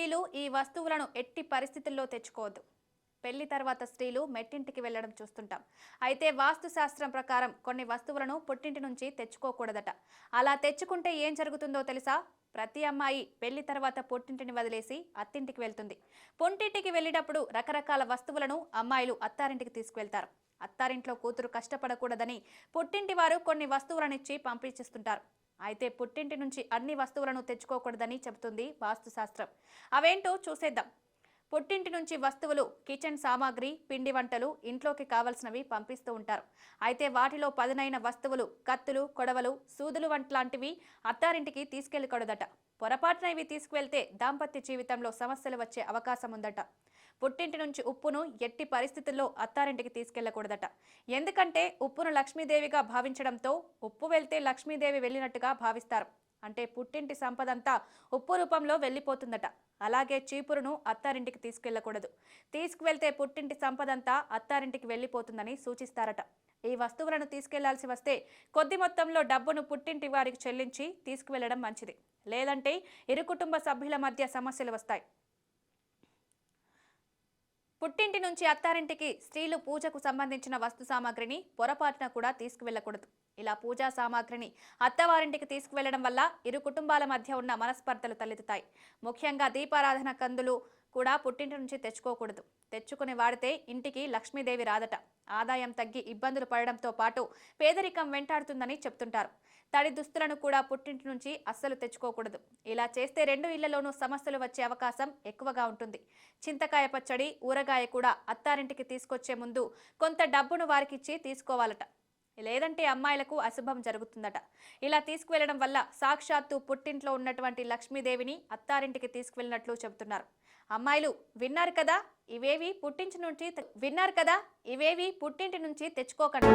స్త్రీలు ఈ వస్తువులను ఎట్టి పరిస్థితుల్లో తెచ్చుకోవద్దు. పెళ్లి తర్వాత స్త్రీలు మెట్టింటికి వెళ్లడం చూస్తుంటాం. అయితే వాస్తు శాస్త్రం ప్రకారం కొన్ని వస్తువులను పుట్టింటి నుంచి తెచ్చుకోకూడదట. అలా తెచ్చుకుంటే ఏం జరుగుతుందో తెలుసా? ప్రతి అమ్మాయి పెళ్లి తర్వాత పుట్టింటిని వదిలేసి అత్తింటికి వెళ్తుంది. పుంటింటికి వెళ్ళేటప్పుడు రకరకాల వస్తువులను అమ్మాయిలు అత్తారింటికి తీసుకువెళ్తారు. అత్తారింట్లో కూతురు కష్టపడకూడదని పుట్టింటి వారు కొన్ని వస్తువులనిచ్చి పంపించేస్తుంటారు. అయితే పుట్టింటి నుంచి అన్ని వస్తువులను తెచ్చుకోకూడదని చెబుతుంది వాస్తు శాస్త్రం. అవేంటో చూసేద్దాం. పుట్టింటి నుంచి వస్తువులు, కిచెన్ సామాగ్రి, పిండి వంటలు, ఇంట్లోకి కావలసినవి పంపిస్తూ ఉంటారు. అయితే వాటిలో పదునైన వస్తువులు, కత్తులు, కొడవలు, సూదులు వంట్లాంటివి అత్తారింటికి తీసుకెళ్ళకూడదట. పొరపాటున ఇవి తీసుకువెళ్తే దాంపత్య జీవితంలో సమస్యలు వచ్చే అవకాశం ఉందట. పుట్టింటి నుంచి ఉప్పును ఎట్టి పరిస్థితుల్లో అత్తారింటికి తీసుకెళ్లకూడదట. ఎందుకంటే ఉప్పును లక్ష్మీదేవిగా భావించడంతో ఉప్పు వెళ్తే లక్ష్మీదేవి వెళ్ళినట్టుగా భావిస్తారు. అంటే పుట్టింటి సంపదంతా ఉప్పు రూపంలో వెళ్ళిపోతుందట. అలాగే చీపురును అత్తారింటికి తీసుకెళ్లకూడదు. తీసుకువెళ్తే పుట్టింటి సంపదంతా అత్తారింటికి వెళ్ళిపోతుందని సూచిస్తారట. ఈ వస్తువులను తీసుకెళ్లాల్సి వస్తే కొద్ది మొత్తంలో డబ్బును పుట్టింటి వారికి చెల్లించి తీసుకువెళ్లడం మంచిది. లేదంటే ఇరు కుటుంబ సభ్యుల మధ్య సమస్యలు వస్తాయి. పుట్టింటి నుంచి అత్తారింటికి స్త్రీలు పూజకు సంబంధించిన వస్తు సామాగ్రిని పొరపాటున కూడా తీసుకువెళ్లకూడదు. ఇలా పూజా సామాగ్రిని అత్తవారింటికి తీసుకువెళ్లడం వల్ల ఇరు కుటుంబాల మధ్య ఉన్న మనస్పర్ధలు తలెత్తుతాయి. ముఖ్యంగా దీపారాధన కందులు కూడా పుట్టింటి నుంచి తెచ్చుకోకూడదు. తెచ్చుకుని వాడితే ఇంటికి లక్ష్మీదేవి రాదట. ఆదాయం తగ్గి ఇబ్బందులు పడడంతో పాటు పేదరికం వెంటాడుతుందని చెప్తుంటారు. తడి దుస్తులను కూడా పుట్టింటి నుంచి అస్సలు తెచ్చుకోకూడదు. ఇలా చేస్తే రెండు ఇళ్లలోనూ సమస్యలు వచ్చే అవకాశం ఎక్కువగా ఉంటుంది. చింతకాయ పచ్చడి, ఊరగాయ కూడా అత్తారింటికి తీసుకొచ్చే ముందు కొంత డబ్బును వారికిచ్చి తీసుకోవాలట. లేదంటే అమ్మాయిలకు అశుభం జరుగుతుందట. ఇలా తీసుకువెళ్లడం వల్ల సాక్షాత్తు పుట్టింట్లో ఉన్నటువంటి లక్ష్మీదేవిని అత్తారింటికి తీసుకువెళ్ళినట్లు చెబుతున్నారు. అమ్మాయిలు విన్నారు కదా, ఇవేవి పుట్టింటి నుంచి తెచ్చుకోకండి.